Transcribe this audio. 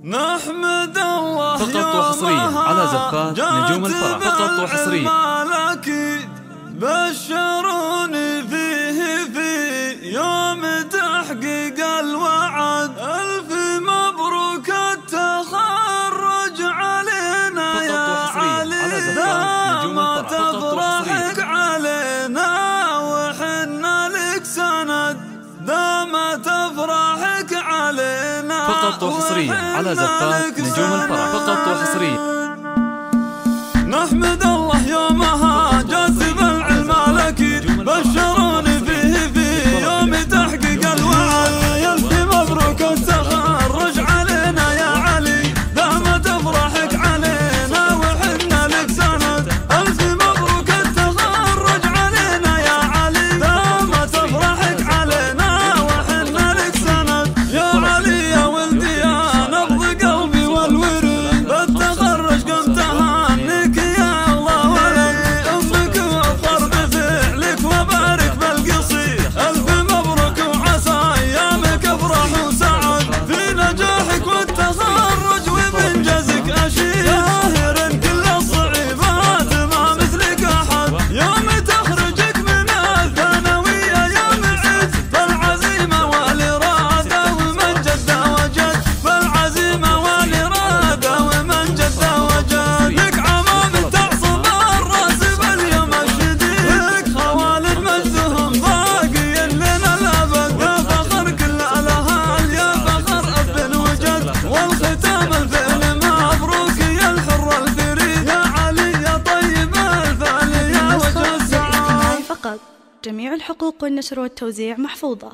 نحمد الله فقط وحصريا على زفات نجوم الفرح. فقط وحصريا. بشروني فيه في يوم تحقيق الوعد، ألف مبروك التخرج علينا يا علي، دام تفرحك علينا وحنا لك سند، دام تفرحك علينا. فقط وحصريا على زفات نجوم الفرح. فقط وحصريا. نحمد الله يومها جاذب العلم الأكيد، بشروني فيه في يوم تحقيق الوعد، ألف مبروك التخرج علينا يا علي، دام تفرحك علينا وحنا لك سند، ألف مبروك التخرج علينا يا علي، دام تفرحك علينا وحنا لك سند. يا علي يا ولدي يا نبض قلبي والورد، بالتخرج قمت أهنيك يا الله ولد، أمك وفر بفعلك وبارك بالقصير، ألف مبروك وعسى أيامك افرح وسعد، في نجاحك والتخرج وبإنجازك أشيد، ظاهر كل الصعيبات ما مثلك أحد، يوم تخرجك من الثانوية يوم عيد، بالعزيمة والإرادة ومن جد وجد، بالعزيمة والإرادة ومن جد وجد، لك عمام تعصب الراس باليوم الشديد، لك خوالد مجدهم باقي لنا الأبد، يا فخر كل الأهل يا فخر أب وجد، والختام الفعل مبروك يا الحر الفريد، يا علي يا طيب الفعل يا وجه السعاد. فقط. جميع الحقوق والنشر والتوزيع محفوظة.